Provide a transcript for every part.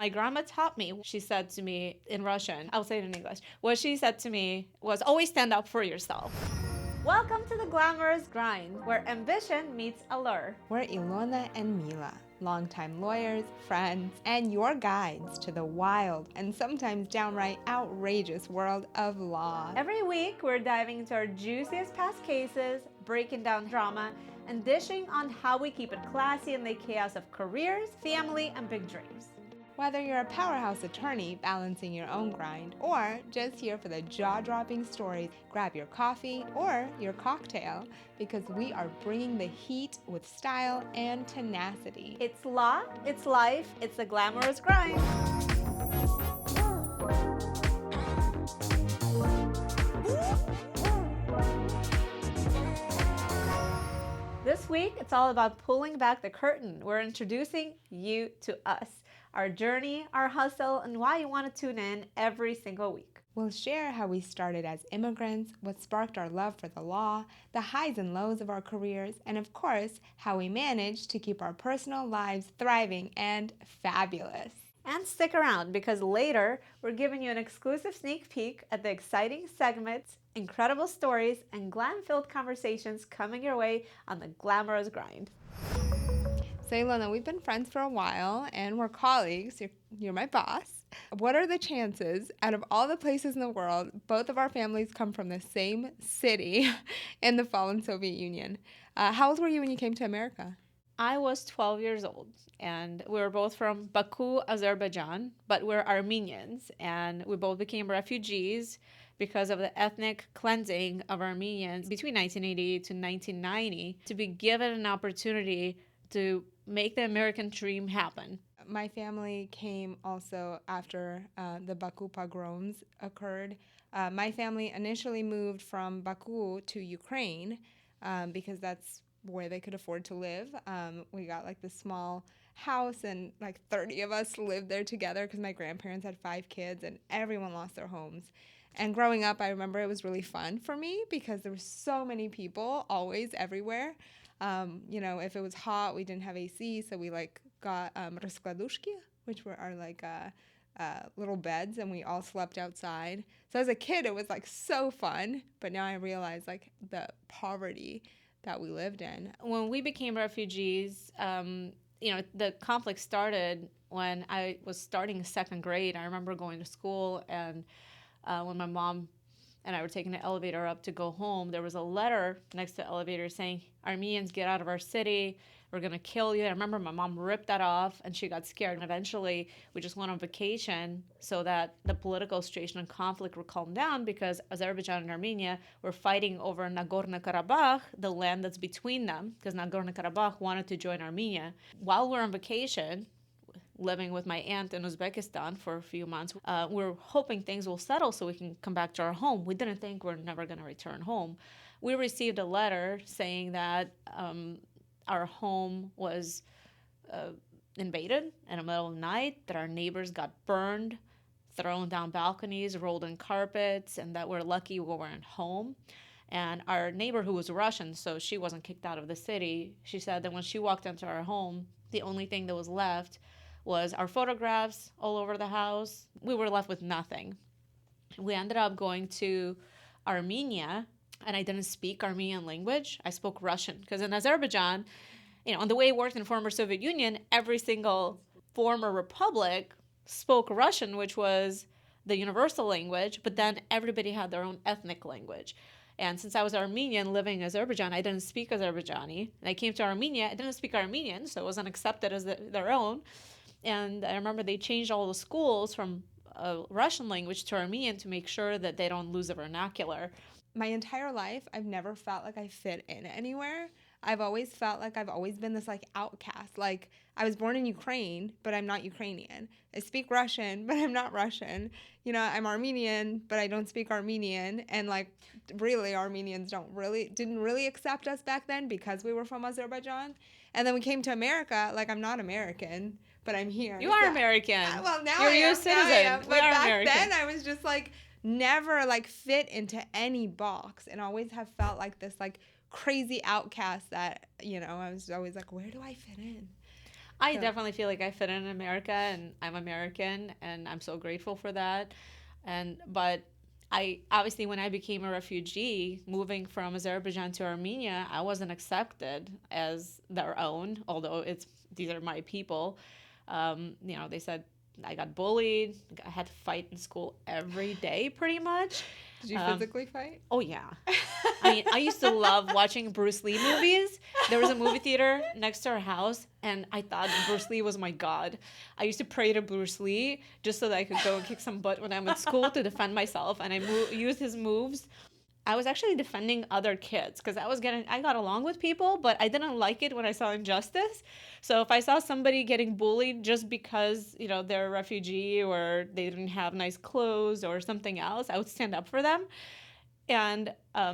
My grandma taught me, she said to me in Russian, I'll say it in English. What she said to me was always stand up for yourself. Welcome to the Glamorous Grind, where ambition meets allure. We're Ilona and Mila, longtime lawyers, friends, and your guides to the wild and sometimes downright outrageous world of law. Every week, we're diving into our juiciest past cases, breaking down drama, and dishing on how we keep it classy in the chaos of careers, family, and big dreams. Whether you're a powerhouse attorney balancing your own grind or just here for the jaw-dropping stories, grab your coffee or your cocktail because we are bringing the heat with style and tenacity. It's law, it's life, it's the Glamorous Grind. This week, it's all about pulling back the curtain. We're introducing you to us, our journey, our hustle, and why you want to tune in every single week. We'll share how we started as immigrants, what sparked our love for the law, the highs and lows of our careers, and of course, how we managed to keep our personal lives thriving and fabulous. And stick around because later, we're giving you an exclusive sneak peek at the exciting segments, incredible stories, and glam-filled conversations coming your way on the Glamorous Grind. So Ilona, we've been friends for a while and we're colleagues. You're my boss. What are the chances, out of all the places in the world, both of our families come from the same city in the fallen Soviet Union? How old were you when you came to America? I was 12 years old, and we were both from Baku, Azerbaijan, but we're Armenians, and we both became refugees because of the ethnic cleansing of Armenians between 1980 to 1990 to be given an opportunity to make the American dream happen. My family came also after the Baku pogroms occurred. My family initially moved from Baku to Ukraine because that's where they could afford to live. We got like this small house and like 30 of us lived there together because my grandparents had 5 kids and everyone lost their homes. And growing up, I remember it was really fun for me because there were so many people always everywhere. If it was hot, we didn't have AC, so we like got раскладушки, which were our like little beds, and we all slept outside. So as a kid, it was like so fun, but now I realize like the poverty that we lived in. When we became refugees, the conflict started when I was starting 2nd grade. I remember going to school, and when my mom and I were taking the elevator up to go home, there was a letter next to the elevator saying, Armenians, get out of our city. We're going to kill you. I remember my mom ripped that off and she got scared. And eventually we just went on vacation so that the political situation and conflict would calm down because Azerbaijan and Armenia were fighting over Nagorno-Karabakh, the land that's between them, because Nagorno-Karabakh wanted to join Armenia. While we're on vacation, living with my aunt in Uzbekistan for a few months, we're hoping things will settle so we can come back to our home. We didn't think we're never going to return home. We received a letter saying that our home was invaded in the middle of the night, that our neighbors got burned, thrown down balconies, rolled in carpets, and that we're lucky we weren't home. And our neighbor, who was Russian, so she wasn't kicked out of the city, she said that when she walked into our home, the only thing that was left was our photographs all over the house. We were left with nothing. We ended up going to Armenia, and I didn't speak Armenian language. I spoke Russian, because in Azerbaijan, on the way it worked in former Soviet Union, every single former republic spoke Russian, which was the universal language, but then everybody had their own ethnic language. And since I was Armenian living in Azerbaijan, I didn't speak Azerbaijani. And I came to Armenia, I didn't speak Armenian, so it wasn't accepted as their own. And I remember they changed all the schools from Russian language to Armenian to make sure that they don't lose the vernacular. My entire life, I've never felt like I fit in anywhere. I've always felt like I've always been this like outcast. Like I was born in Ukraine, but I'm not Ukrainian. I speak Russian, but I'm not Russian. I'm Armenian, but I don't speak Armenian. And like really Armenians didn't really accept us back then because we were from Azerbaijan. And then we came to America, like I'm not American, but I'm here. You are American. Well, now You're I am. a citizen. But back then I was just like never like fit into any box and always have felt like this like crazy outcast that, I was always like, where do I fit in? I definitely feel like I fit in America, and I'm American, and I'm so grateful for that. But I obviously, when I became a refugee, moving from Azerbaijan to Armenia, I wasn't accepted as their own, although these are my people. They said I got bullied. I had to fight in school every day, pretty much. Did you physically fight? Oh, yeah. I mean, I used to love watching Bruce Lee movies. There was a movie theater next to our house, and I thought Bruce Lee was my god. I used to pray to Bruce Lee just so that I could go and kick some butt when I'm at school to defend myself, and I used his moves. I was actually defending other kids because I got along with people, but I didn't like it when I saw injustice. So if I saw somebody getting bullied just because, they're a refugee or they didn't have nice clothes or something else, I would stand up for them. And I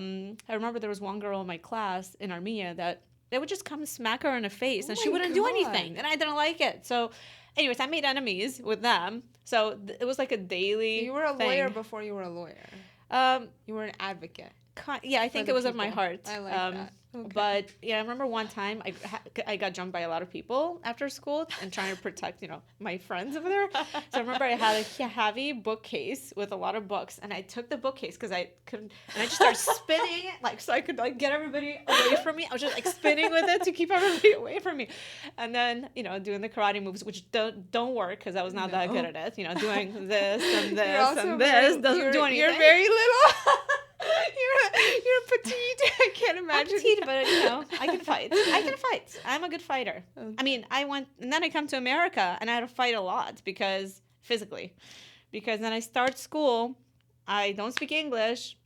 remember there was one girl in my class in Armenia that they would just come smack her in the face and she wouldn't do anything. And I didn't like it. So anyways, I made enemies with them. So it was like a daily You were a thing. lawyer before you were a lawyer. You were an advocate. Yeah, I think it was in my heart. I like that. Okay. But yeah, I remember one time I got jumped by a lot of people after school and trying to protect, my friends over there. So I remember I had a heavy bookcase with a lot of books, and I took the bookcase because I couldn't, and I just started spinning it, so I could get everybody away from me. I was just spinning with it to keep everybody away from me, and then doing the karate moves, which don't work because I was not that good at it. Doing this and this and this doesn't do anything. You're very little. You're petite. I can't imagine. I'm petite, but I can fight. I'm a good fighter. Okay. I mean, and then I come to America, and I had to fight a lot because then I start school. I don't speak English.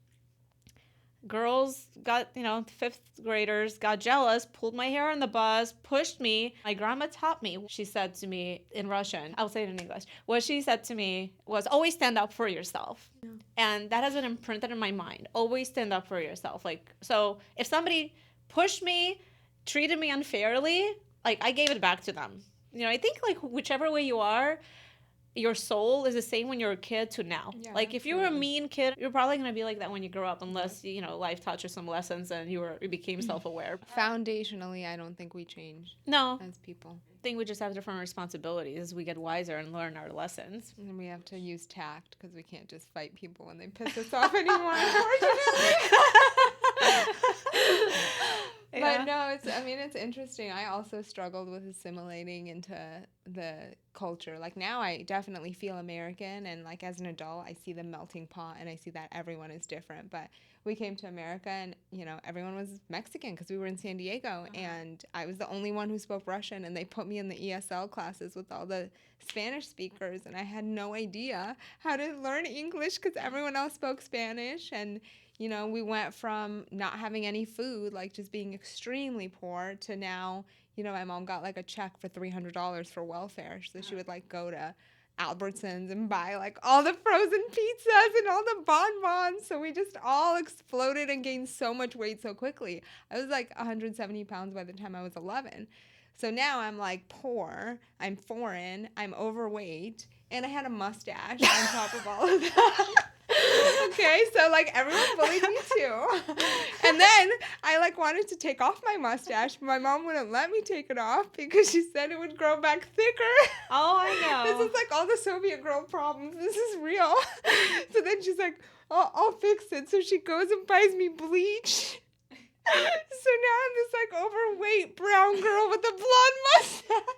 Girls got, fifth graders got jealous, pulled my hair on the bus, pushed me. My grandma taught me. She said to me in Russian, I'll say it in English. What she said to me was, always stand up for yourself. Yeah. And that has been imprinted in my mind. Always stand up for yourself. So if somebody pushed me, treated me unfairly, I gave it back to them. I think whichever way you are, your soul is the same when you're a kid to now. Yeah, if you were a mean kid, you're probably going to be like that when you grow up, unless, life taught you some lessons and you became self-aware. Foundationally, I don't think we change. No. As people. I think we just have different responsibilities as we get wiser and learn our lessons. And we have to use tact because we can't just fight people when they piss us off anymore, unfortunately. Yeah. But no, it's interesting. I also struggled with assimilating into the culture. Now I definitely feel American, and as an adult I see the melting pot and I see that everyone is different. But we came to America and, everyone was Mexican because we were in San Diego, and I was the only one who spoke Russian, and they put me in the ESL classes with all the Spanish speakers, and I had no idea how to learn English because everyone else spoke Spanish. And we went from not having any food, just being extremely poor, to now, my mom got a check for $300 for welfare. So she would go to Albertsons and buy all the frozen pizzas and all the bonbons. So we just all exploded and gained so much weight so quickly. I was 170 pounds by the time I was 11. So now I'm poor, I'm foreign, I'm overweight, and I had a mustache on top of all of that. Okay, so everyone bullied me too. And then I wanted to take off my mustache, but my mom wouldn't let me take it off because she said it would grow back thicker. Oh, I know. This is all the Soviet girl problems. This is real. So then she's like, I'll fix it. So she goes and buys me bleach. So now I'm this overweight brown girl with a blonde mustache.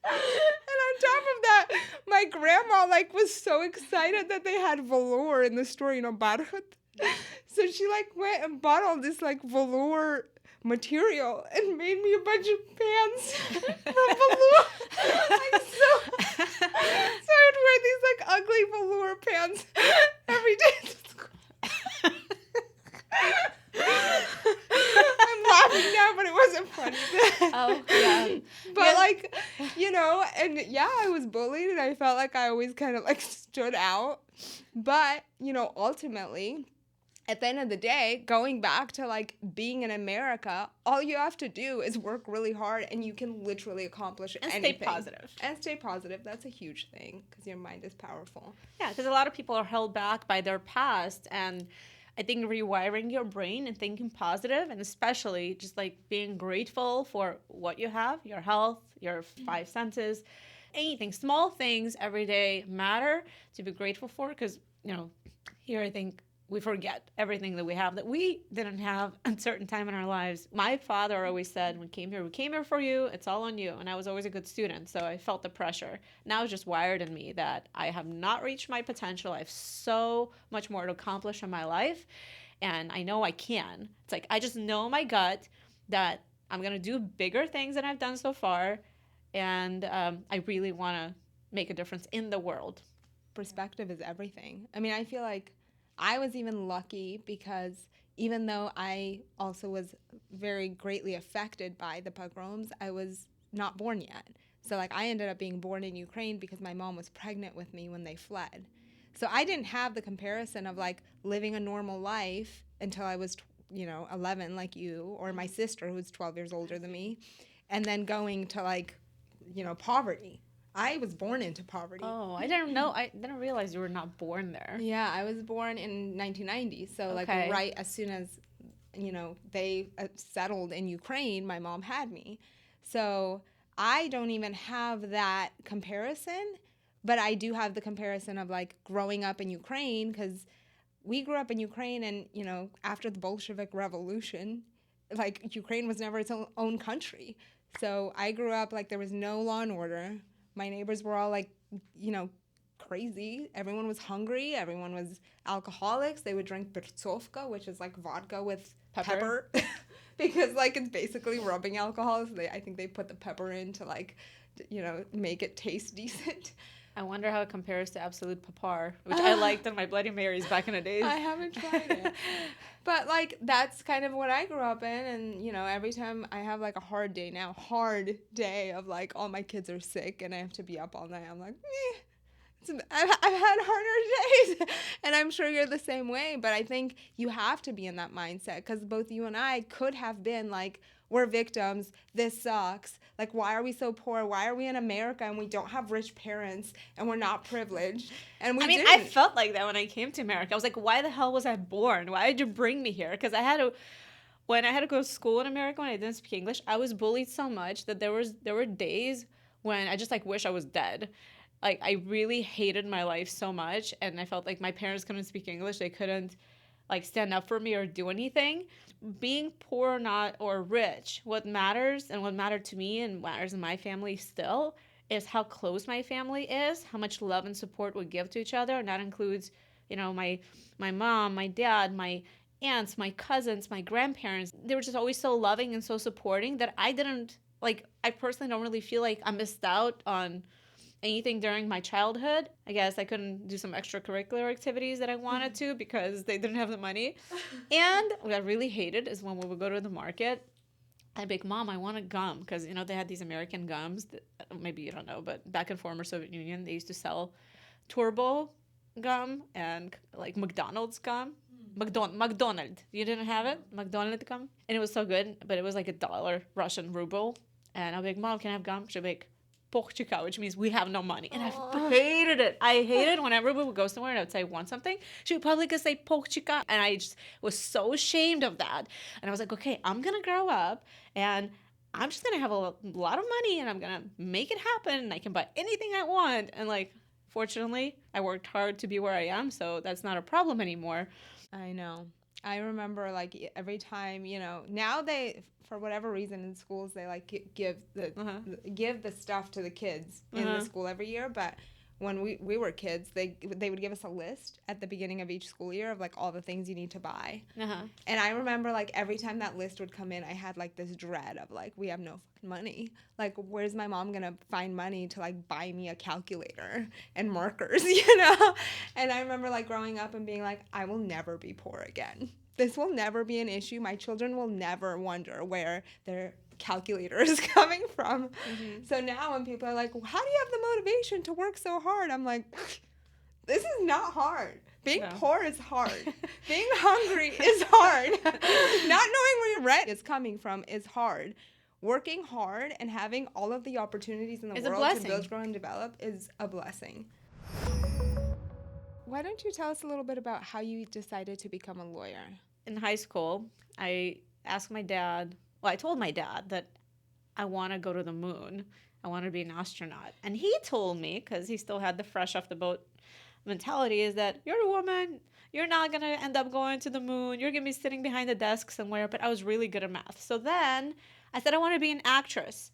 And on top of that, my grandma was so excited that they had velour in the store, Motherhood. So she went and bought all this velour material and made me a bunch of pants from velour. So I would wear these ugly velour pants every day to school. I'm laughing now, but it wasn't funny then. Oh, yeah. But and yeah, I was bullied, and I felt I always kind of stood out. But, ultimately, at the end of the day, going back to being in America, all you have to do is work really hard, and you can literally accomplish anything. And stay positive. And stay positive. That's a huge thing because your mind is powerful. Yeah, because a lot of people are held back by their past, and I think rewiring your brain and thinking positive, and especially just like being grateful for what you have, your health, your five senses, anything, small things every day matter to be grateful for. Because, here I think we forget everything that we have that we didn't have at a certain time in our lives. My father always said, we came here for you. It's all on you. And I was always a good student, so I felt the pressure. Now it's just wired in me that I have not reached my potential. I have so much more to accomplish in my life, and I know I can. It's like I just know in my gut that I'm going to do bigger things than I've done so far, and I really want to make a difference in the world. Perspective is everything. I mean, I feel like I was even lucky because even though I also was very greatly affected by the pogroms, I was not born yet. So, like, I ended up being born in Ukraine because my mom was pregnant with me when they fled. So I didn't have the comparison of, like, living a normal life until I was, 11 like you, or my sister who's 12 years older than me, and then going to, like, poverty. I was born into poverty. Oh, I didn't know. I didn't realize you were not born there. Yeah, I was born in 1990. So, like, right as soon as, they settled in Ukraine, my mom had me. So I don't even have that comparison, but I do have the comparison of, like, growing up in Ukraine, because we grew up in Ukraine and, after the Bolshevik Revolution, like, Ukraine was never its own country. So I grew up, like, there was no law and order. My neighbors were all, like, crazy. Everyone was hungry. Everyone was alcoholics. They would drink bertsovka, which is, like, vodka with pepper. Because, like, it's basically rubbing alcohol. So I think they put the pepper in to, like, make it taste decent. I wonder how it compares to Absolute Papar, which I liked on my Bloody Marys back in the days. I haven't tried it. But, like, that's kind of what I grew up in. And, every time I have, like, a hard day of, like, all my kids are sick and I have to be up all night, I'm like, I've had harder days. And I'm sure you're the same way. But I think you have to be in that mindset, because both you and I could have been, like, we're victims. This sucks. Like, why are we so poor? Why are we in America and we don't have rich parents and we're not privileged? And we didn't. I felt like that when I came to America. I was like, why the hell was I born? Why did you bring me here? Because when I had to go to school in America, when I didn't speak English, I was bullied so much that there were days when I just, like, wish I was dead. Like, I really hated my life so much, and I felt like my parents couldn't speak English. They couldn't, like, stand up for me or do anything. Being poor or rich, what matters and what mattered to me and matters in my family still is how close my family is, how much love and support we give to each other. And that includes, my mom, my dad, my aunts, my cousins, my grandparents. They were just always so loving and so supporting that I personally don't really feel like I missed out on anything during my childhood. I guess I couldn't do some extracurricular activities that I wanted to because they didn't have the money. And what I really hated is when we would go to the market, I'd be like, Mom, I want a gum. Because, they had these American gums that, maybe you don't know, but back in former Soviet Union, they used to sell Turbo gum and, like, McDonald's gum. McDonald. You didn't have it? McDonald gum? And it was so good, but it was like $1 Russian ruble. And I'd be like, Mom, can I have gum? She'd be like, Pochchika, which means we have no money. And I hated it. I hated whenever we would go somewhere and I would say, want something? She would probably say Pochchika. And I just was so ashamed of that. And I was like, okay, I'm going to grow up and I'm just going to have a lot of money and I'm going to make it happen. And I can buy anything I want. And, like, fortunately, I worked hard to be where I am. So that's not a problem anymore. I know. I remember, like, every time, now they, for whatever reason in schools, they, like, give the stuff to the kids in the school every year. But when we were kids, they would give us a list at the beginning of each school year of, like, all the things you need to buy. And I remember, like, every time that list would come in, I had, like, this dread of, like, we have no fucking money. Like, where's my mom gonna find money to, like, buy me a calculator and markers, And I remember, like, growing up and being like, I will never be poor again. This will never be an issue. My children will never wonder where their calculator is coming from. So now when people are like, well, how do you have the motivation to work so hard? I'm like, this is not hard. Being poor is hard. Being hungry is hard. Not knowing where your rent is coming from is hard. Working hard and having all of the opportunities in the world to build, grow, and develop is a blessing. Why don't you tell us a little bit about how you decided to become a lawyer? In high school, I asked my dad, well, I told my dad that I want to go to the moon. I want to be an astronaut. And he told me, because he still had the fresh off the boat mentality, is that you're a woman. You're not going to end up going to the moon. You're going to be sitting behind a desk somewhere. But I was really good at math. So then I said I want to be an actress.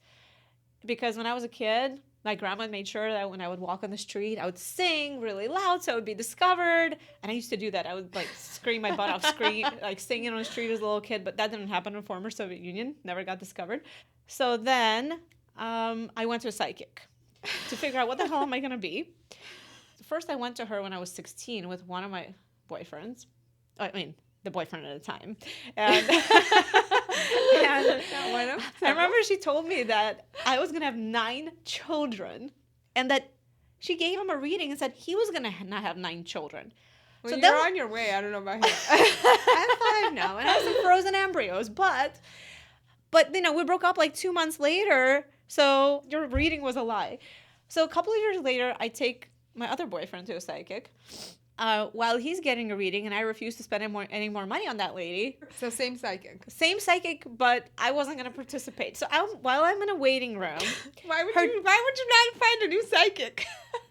Because when I was a kid, my grandma made sure that when I would walk on the street, I would sing really loud so I would be discovered. And I used to do that. I would like scream my butt off, like singing on the street as a little kid. But that didn't happen in former Soviet Union. Never got discovered. So then I went to a psychic to figure out what the hell am I going to be. First, I went to her when I was 16 with one of my boyfriends. I mean, the boyfriend at the time. And, I remember she told me that I was going to have 9 children and that she gave him a reading and said he was going to not have 9 children. Well, so you're on your way. I don't know about him. I'm 5 now, and I have some frozen embryos, but you know, we broke up like 2 months later, so your reading was a lie. So a couple of years later, I take my other boyfriend to a psychic while he's getting a reading, and I refuse to spend any more money on that lady. So same psychic. Same psychic, but I wasn't going to participate. So while I'm in a waiting room... Why would you not find a new psychic?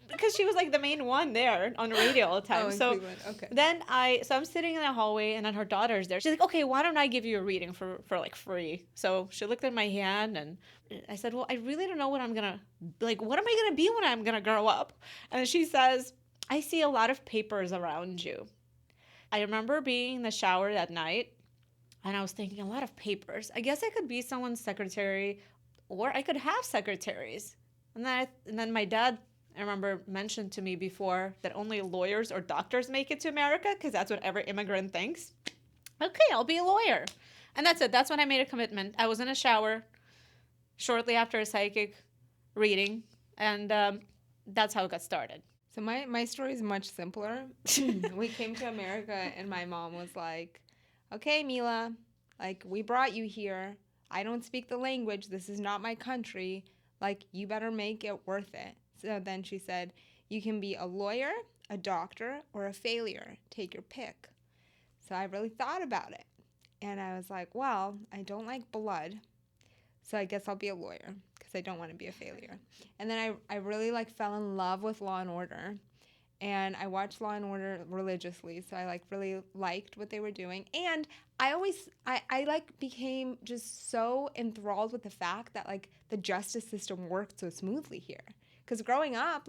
Because she was like the main one there on the radio all the time. So okay. Then I'm sitting in the hallway, and then her daughter's there. She's like, okay, why don't I give you a reading for like free? So she looked at my hand, and I said, well, I really don't know what I'm gonna like. What am I gonna be when I'm gonna grow up? And she says, I see a lot of papers around you. I remember being in the shower that night, and I was thinking, a lot of papers. I guess I could be someone's secretary, or I could have secretaries. And then my dad, I remember, mentioned to me before that only lawyers or doctors make it to America because that's what every immigrant thinks. Okay, I'll be a lawyer. And that's it. That's when I made a commitment. I was in a shower shortly after a psychic reading, and that's how it got started. So my story is much simpler. We came to America, and my mom was like, okay, Mila, like, we brought you here. I don't speak the language. This is not my country. Like, you better make it worth it. So then she said, you can be a lawyer, a doctor, or a failure. Take your pick. So I really thought about it. And I was like, well, I don't like blood. So I guess I'll be a lawyer because I don't want to be a failure. And then I really fell in love with Law and Order. And I watched Law and Order religiously. So I really liked what they were doing. And I became just so enthralled with the fact that the justice system worked so smoothly here. Because growing up,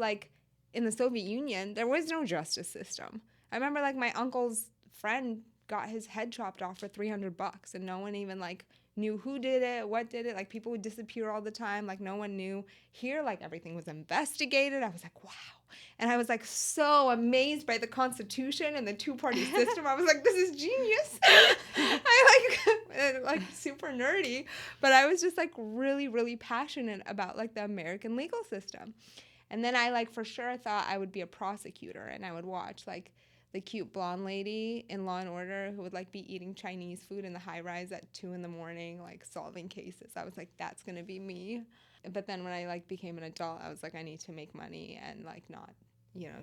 in the Soviet Union, there was no justice system. I remember my uncle's friend got his head chopped off for $300 and no one even knew who did it, what did it. People would disappear all the time. No one knew. Here, everything was investigated. I was like, wow. And I was so amazed by the Constitution and the two-party system. I was like, this is genius. I super nerdy, but I was just really, really passionate about the American legal system. And then I for sure thought I would be a prosecutor, and I would watch the cute blonde lady in Law and Order who would be eating Chinese food in the high rise at 2 a.m, solving cases. I was like, that's gonna be me. But then when I became an adult, I was like, I need to make money and not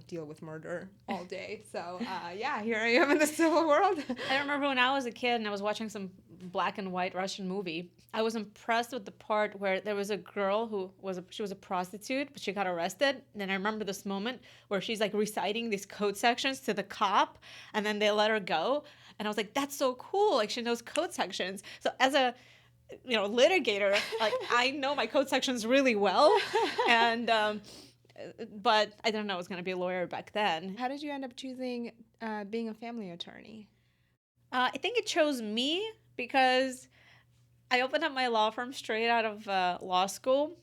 deal with murder all day. So yeah, here I am in the civil world. I remember when I was a kid and I was watching some black and white Russian movie. I was impressed with the part where there was a girl who was a prostitute, but she got arrested. And I remember this moment where she's reciting these code sections to the cop, and then they let her go. And I was like, that's so cool. She knows code sections. So as a litigator, I know my code sections really well. And but I didn't know I was going to be a lawyer back then. How did you end up choosing being a family attorney? I think it chose me because I opened up my law firm straight out of law school.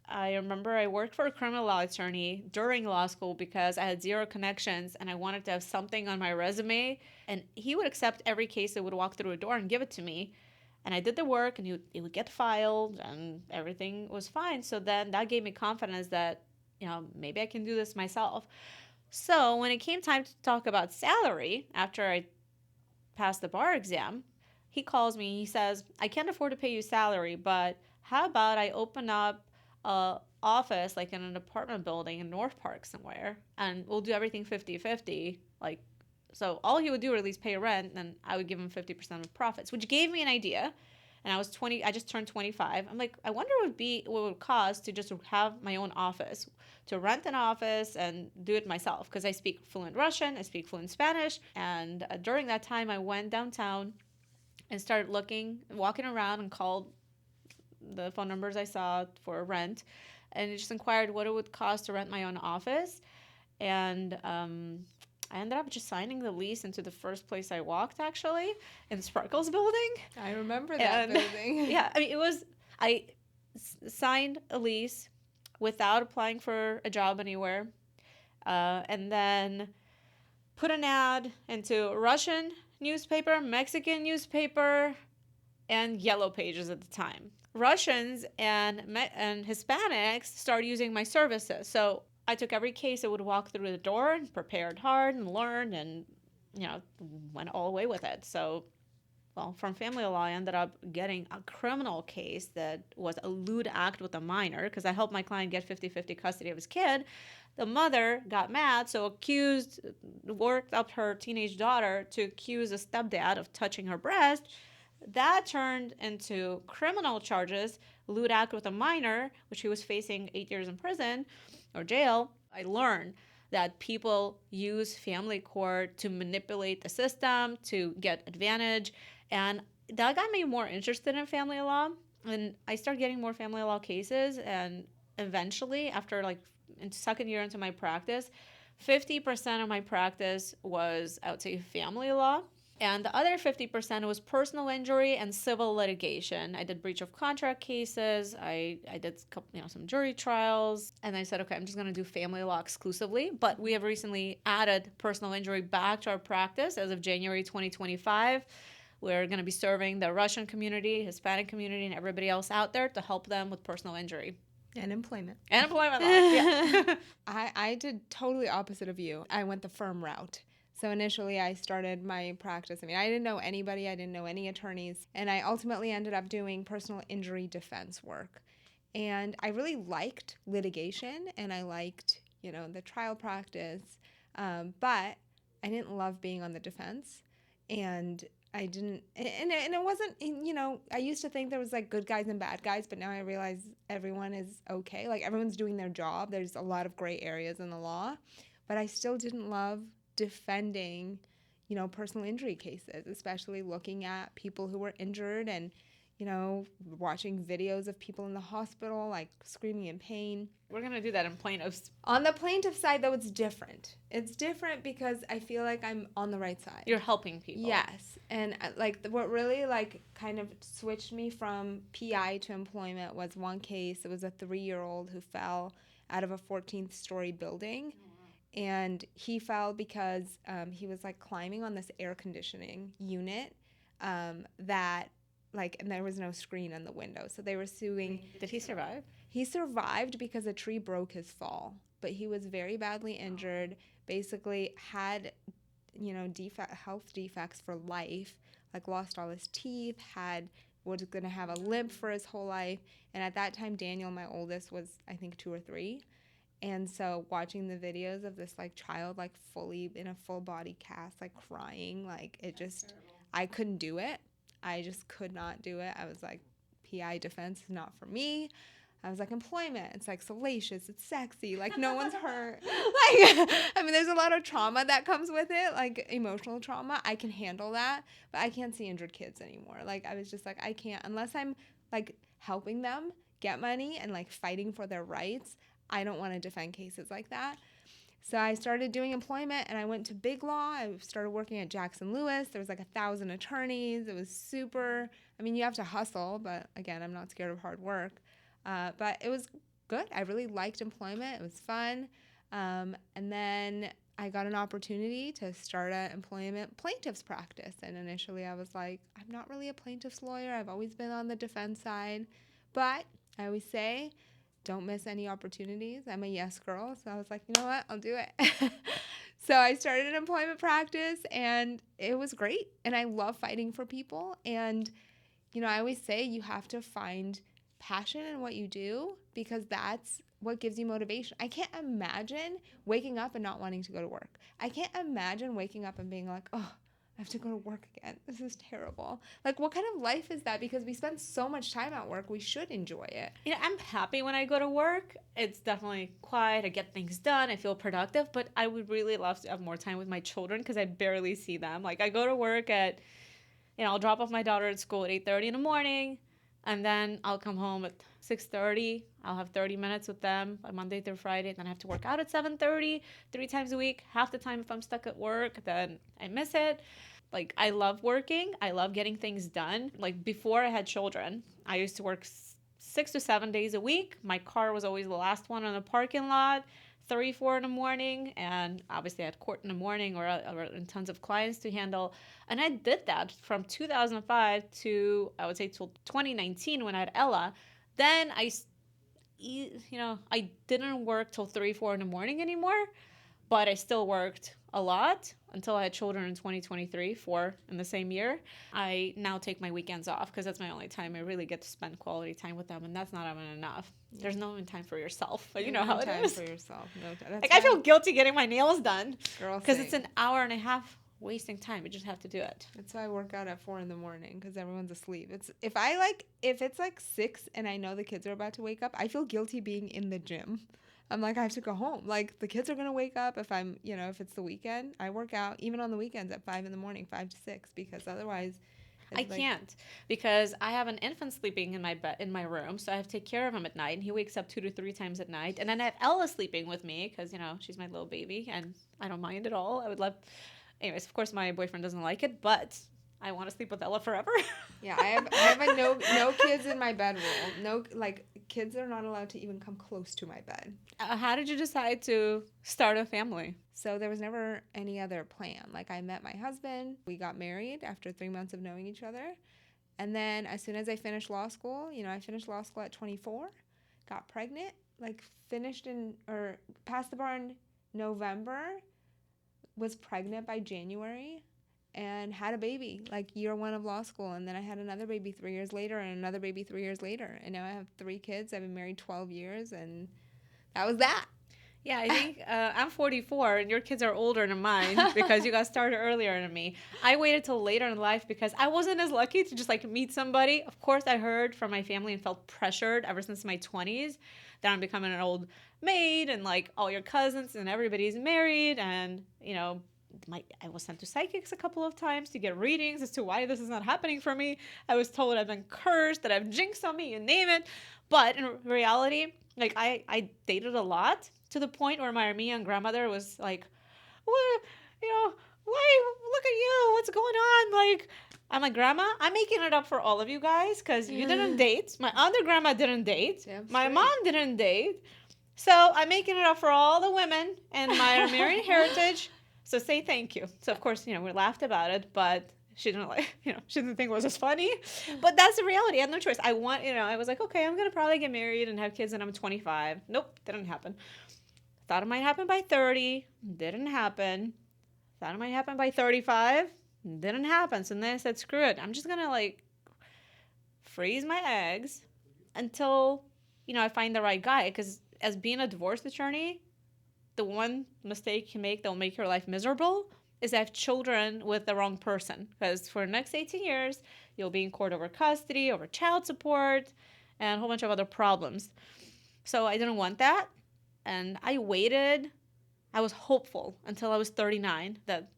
I remember I worked for a criminal law attorney during law school because I had 0 connections and I wanted to have something on my resume. And he would accept every case that would walk through a door and give it to me. And I did the work, and it would get filed, and everything was fine. So then that gave me confidence that, maybe I can do this myself. So when it came time to talk about salary, after I passed the bar exam, he calls me. He says, I can't afford to pay you salary, but how about I open up a office like in an apartment building in North Park somewhere, and we'll do everything 50-50. Like, so all he would do is at least pay rent, and I would give him 50% of profits, which gave me an idea. And I was 20, I just turned 25. I'm like, I wonder what it would cost to just have my own office, to rent an office and do it myself. Because I speak fluent Russian, I speak fluent Spanish. And during that time, I went downtown and started walking around and called the phone numbers I saw for rent. And just inquired what it would cost to rent my own office. And I ended up just signing the lease into the first place I walked, actually, in Sparkles building. I remember that building. Yeah, I mean, I signed a lease without applying for a job anywhere, and then put an ad into Russian newspaper, Mexican newspaper, and Yellow Pages at the time. Russians and Hispanics started using my services. So I took every case that would walk through the door and prepared hard and learned and, went all the way with it. So, well, from family law, I ended up getting a criminal case that was a lewd act with a minor because I helped my client get 50-50 custody of his kid. The mother got mad, so worked up her teenage daughter to accuse the stepdad of touching her breast. That turned into criminal charges, lewd act with a minor, which he was facing 8 years in prison or jail. I learned that people use family court to manipulate the system, to get advantage. And that got me more interested in family law. And I started getting more family law cases. And eventually, after second year into my practice, 50% of my practice was, I would say, family law. And the other 50% was personal injury and civil litigation. I did breach of contract cases. I did some jury trials. And I said, okay, I'm just going to do family law exclusively. But we have recently added personal injury back to our practice as of January 2025. We're going to be serving the Russian community, Hispanic community, and everybody else out there to help them with personal injury. And employment. And employment law, yeah. I did totally opposite of you. I went the firm route. So initially I started my practice. I mean, I didn't know anybody. I didn't know any attorneys. And I ultimately ended up doing personal injury defense work. And I really liked litigation and I liked, the trial practice. But I didn't love being on the defense. And I didn't, and it wasn't, I used to think there was good guys and bad guys, but now I realize everyone is okay. Everyone's doing their job. There's a lot of gray areas in the law, but I still didn't love defending, personal injury cases, especially looking at people who were injured and, watching videos of people in the hospital, screaming in pain. We're going to do that in plaintiffs. On the plaintiff side, though, it's different. It's different because I feel like I'm on the right side. You're helping people. Yes. And, what really, kind of switched me from PI to employment was one case. It was a 3-year-old who fell out of a 14th story building. And he fell because he was climbing on this air conditioning unit that and there was no screen on the window. So they were suing. Did he survive? He survived because a tree broke his fall, but he was very badly injured, basically had, health defects for life, lost all his teeth, was going to have a limp for his whole life. And at that time, Daniel, my oldest, was, I think, 2 or 3. And so watching the videos of this child fully in a full body cast, crying, it just, I couldn't do it. I just could not do it. I was PI defense is not for me. I was employment. It's salacious. It's sexy. No one's hurt. There's a lot of trauma that comes with it, emotional trauma. I can handle that, but I can't see injured kids anymore. I was just I can't, unless I'm helping them get money and fighting for their rights. I don't want to defend cases like that. So I started doing employment and I went to big law. I started working at Jackson Lewis. There was 1,000 attorneys. It was super, you have to hustle, but again, I'm not scared of hard work. But it was good. I really liked employment. It was fun. And then I got an opportunity to start an employment plaintiff's practice. And initially I was I'm not really a plaintiff's lawyer. I've always been on the defense side. But I always say, don't miss any opportunities. I'm a yes girl. So I was you know what? I'll do it. So I started an employment practice and it was great. And I love fighting for people. And, I always say you have to find passion in what you do because that's what gives you motivation. I can't imagine waking up and not wanting to go to work. I can't imagine waking up and being like, oh, I have to go to work again. This is terrible. Like, what kind of life is that? Because we spend so much time at work, we should enjoy it. You know, I'm happy when I go to work. It's definitely quiet. I get things done. I feel productive. But I would really love to have more time with my children because I barely see them. Like, I go to work at, I'll drop off my daughter at school at 8:30 in the morning, and then I'll come home at 6:30. I'll have 30 minutes with them on Monday through Friday. Then I have to work out at 7:30, 3 times a week. Half the time, if I'm stuck at work, then I miss it. Like, I love working. I love getting things done. Like, before I had children, I used to work 6 to 7 days a week. My car was always the last one on the parking lot, 3, 4 in the morning. And obviously I had court in the morning or tons of clients to handle. And I did that from 2005 to, I would say, till 2019 when I had Ella. Then I didn't work till 3, 4 in the morning anymore, but I still worked a lot until I had children in 2023, 4 in the same year. I now take my weekends off because that's my only time I really get to spend quality time with them, and that's not even enough. Yeah. There's no even time for yourself. But you know how it is. For yourself. No, like, I feel guilty getting my nails done because it's an hour and a half wasting time. You just have to do it. That's why I work out at 4 in the morning because everyone's asleep. If it's like 6 and I know the kids are about to wake up, I feel guilty being in the gym. I'm like, I have to go home. Like, the kids are going to wake up if if it's the weekend. I work out even on the weekends at 5 in the morning, 5 to 6, because otherwise I can't, because I have an infant sleeping in my bed, in my room, so I have to take care of him at night, and he wakes up 2 to 3 times at night. And then I have Ella sleeping with me because, she's my little baby, and I don't mind at all. I would love... Anyways, of course, my boyfriend doesn't like it, but I want to sleep with Ella forever. Yeah, I have a no kids in my bed rule. No, like, kids are not allowed to even come close to my bed. How did you decide to start a family? So there was never any other plan. Like, I met my husband. We got married after 3 months of knowing each other. And then as soon as I finished law school, I finished law school at 24, got pregnant, like passed the bar in November, was pregnant by January, and had a baby, like, year 1 of law school. And then I had another baby 3 years later and another baby 3 years later. And now I have 3 kids. I've been married 12 years, and that was that. Yeah, I think I'm 44, and your kids are older than mine because you got started earlier than me. I waited till later in life because I wasn't as lucky to just, like, meet somebody. Of course, I heard from my family and felt pressured ever since my 20s that I'm becoming an old maid, and, like, all your cousins and everybody's married, and, I was sent to psychics a couple of times to get readings as to why this is not happening for me. I was told I've been cursed, that I've jinxed on me, you name it. But in reality, like, I dated a lot to the point where my Armenian grandmother was like, what, why, look at you, what's going on? Like, I'm like, Grandma, I'm making it up for all of you guys because you didn't date. My other grandma didn't date. My mom didn't date. So I'm making it up for all the women and my Armenian heritage. So say thank you. So, of course, we laughed about it, but she didn't she didn't think it was as funny. But that's the reality. I had no choice. I was like, okay, I'm going to probably get married and have kids when I'm 25. Nope, didn't happen. Thought it might happen by 30. Didn't happen. Thought it might happen by 35. Didn't happen. So then I said, screw it. I'm just going to, freeze my eggs until, I find the right guy. Because as being a divorce attorney, the one mistake you can make that will make your life miserable is have children with the wrong person. Because for the next 18 years, you'll be in court over custody, over child support, and a whole bunch of other problems. So I didn't want that. And I waited. I was hopeful until I was 39 that,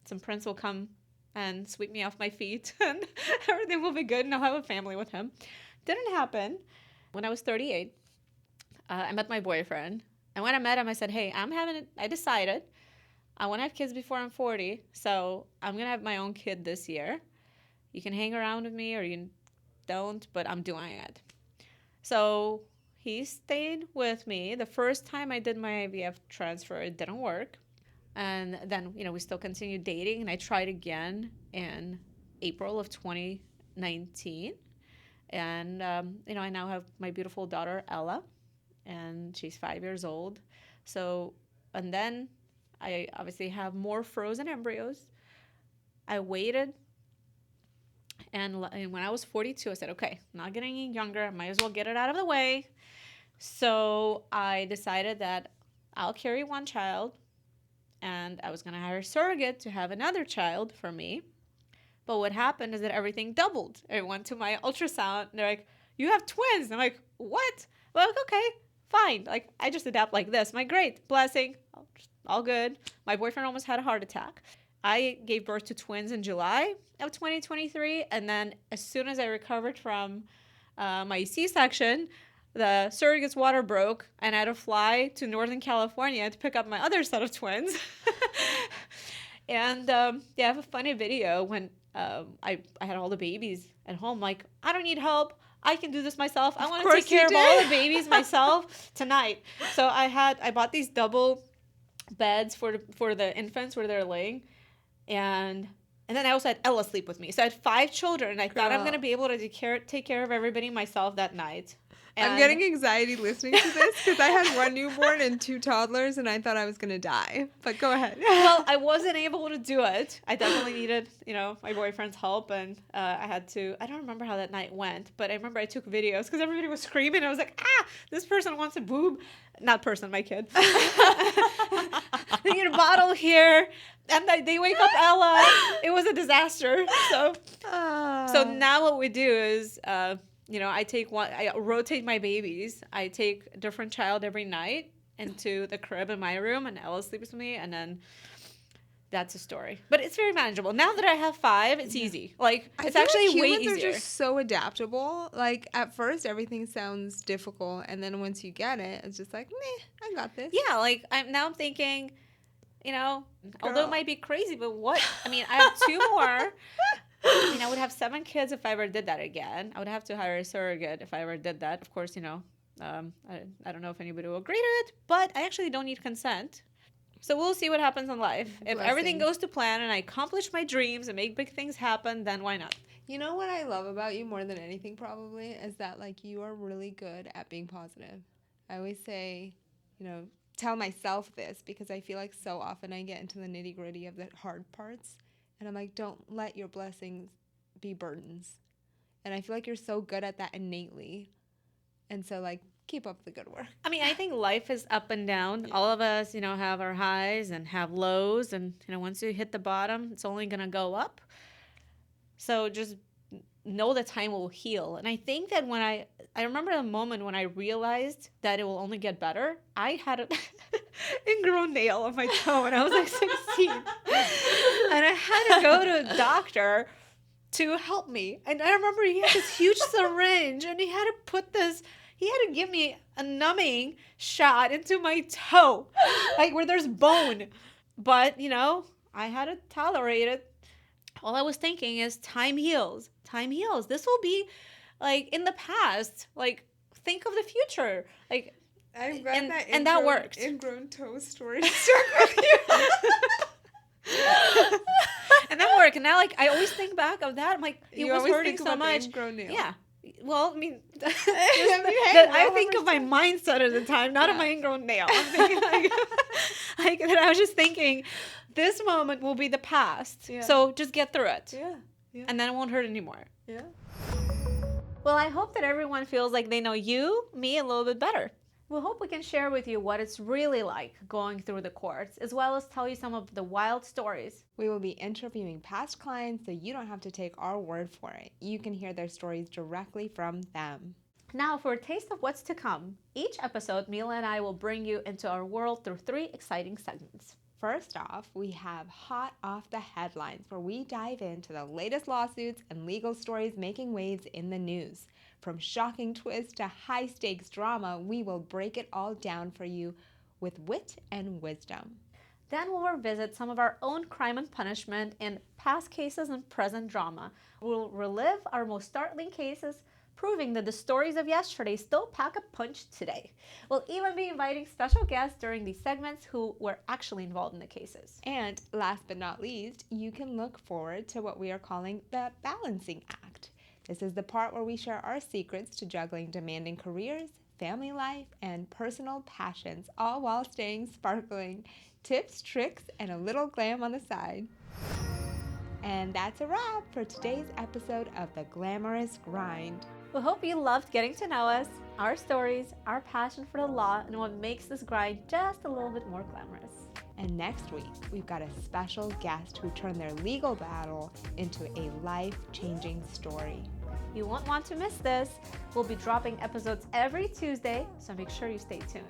some prince will come and sweep me off my feet and everything will be good and I'll have a family with him. Didn't happen. When I was 38, I met my boyfriend. And when I met him, I said, hey, I decided I want to have kids before I'm 40. So I'm going to have my own kid this year. You can hang around with me or you don't, but I'm doing it. So he stayed with me. The first time I did my IVF transfer, it didn't work. And then, we still continued dating. And I tried again in April of 2019. And, I now have my beautiful daughter, Ella. And she's 5 years old. So, and then I obviously have more frozen embryos. I waited. And when I was 42, I said, okay, I'm not getting any younger. I might as well get it out of the way. So I decided that I'll carry one child and I was going to hire a surrogate to have another child for me. But what happened is that everything doubled. I went to my ultrasound and they're like, you have twins. And I'm like, what? Well, like, okay, fine. Like, I just adapt like this. My great blessing, all good. My boyfriend almost had a heart attack. I gave birth to twins in July of 2023. And then as soon as I recovered from my C-section, the surrogate's water broke and I had to fly to Northern California to pick up my other set of twins. And I have a funny video when I had all the babies at home. Like, I don't need help. I can do this myself. I want to take care of all the babies myself tonight. So I bought these double beds for the infants where they're laying, and then I also had Ella sleep with me. So I had 5 children, and I thought I'm gonna be able to take care of everybody myself that night. I'm getting anxiety listening to this because I had 1 newborn and 2 toddlers, and I thought I was going to die. But go ahead. Well, I wasn't able to do it. I definitely needed, my boyfriend's help, and I had to. I don't remember how that night went, but I remember I took videos because everybody was screaming. I was like, this person wants a boob. Not person, my kid. They need a bottle here. And they wake up Ella. It was a disaster. So now what we do is... I rotate my babies. I take a different child every night into the crib in my room, and Ella sleeps with me, and then that's a story. But it's very manageable. Now that I have 5, it's easy. Like, it's actually way easier. Humans are just so adaptable. Like, at first, everything sounds difficult, and then once you get it, it's just like, meh, I got this. Yeah, like, I'm thinking, although it might be crazy, but what? I mean, I have 2 more. I would have 7 kids if I ever did that again. I would have to hire a surrogate if I ever did that. Of course, I don't know if anybody will agree to it, but I actually don't need consent. So we'll see what happens in life. If everything goes to plan and I accomplish my dreams and make big things happen, then why not? You know what I love about you more than anything probably is that, like, you are really good at being positive. I always say, tell myself this because I feel like so often I get into the nitty-gritty of the hard parts. And I'm like, don't let your blessings be burdens. And I feel like you're so good at that innately. And so, like, keep up the good work. I mean, I think life is up and down. Yeah. All of us, have our highs and have lows. And, once you hit the bottom, it's only going to go up. So just know that time will heal. And I think that when I remember the moment when I realized that it will only get better. I had an ingrown nail on my toe and I was like 16. And I had to go to a doctor to help me. And I remember he had this huge syringe and he had to give me a numbing shot into my toe, like where there's bone. But, I had to tolerate it. All I was thinking is time heals. Time heals. This will be like in the past. Like, think of the future. Like, I'm glad and that worked. Ingrown toe story stuck with you. And that worked. And now, like, I always think back of that. I'm like, it was hurting so much. Yeah. Well, I mean, I think of my mindset at the time, not of my ingrown nail. I'm thinking like I was just thinking, this moment will be the past. Yeah. So just get through it. Yeah. And then it won't hurt anymore. Yeah. Well, I hope that everyone feels like they know you, me, a little bit better. We hope we can share with you what it's really like going through the courts, as well as tell you some of the wild stories. We will be interviewing past clients so you don't have to take our word for it. You can hear their stories directly from them. Now, for a taste of what's to come, each episode, Mila and I will bring you into our world through 3 exciting segments. First off, we have Hot Off the Headlines, where we dive into the latest lawsuits and legal stories making waves in the news. From shocking twists to high-stakes drama, we will break it all down for you with wit and wisdom. Then we'll revisit some of our own crime and punishment in past cases and present drama. We'll relive our most startling cases, proving that the stories of yesterday still pack a punch today. We'll even be inviting special guests during these segments who were actually involved in the cases. And last but not least, you can look forward to what we are calling the balancing act. This is the part where we share our secrets to juggling demanding careers, family life, and personal passions, all while staying sparkling. Tips, tricks, and a little glam on the side. And that's a wrap for today's episode of the Glamorous Grind. We hope you loved getting to know us. our stories, our passion for the law, and what makes this grind just a little bit more glamorous. And next week, we've got a special guest who turned their legal battle into a life-changing story. You won't want to miss this. We'll be dropping episodes every Tuesday, so make sure you stay tuned.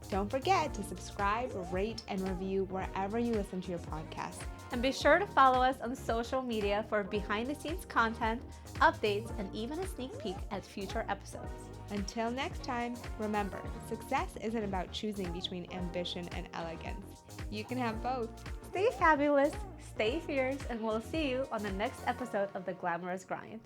Don't forget to subscribe, rate, and review wherever you listen to your podcast. And be sure to follow us on social media for behind-the-scenes content, updates, and even a sneak peek at future episodes. Until next time, remember, success isn't about choosing between ambition and elegance. You can have both. Stay fabulous, stay fierce, and we'll see you on the next episode of The Glamorous Grind.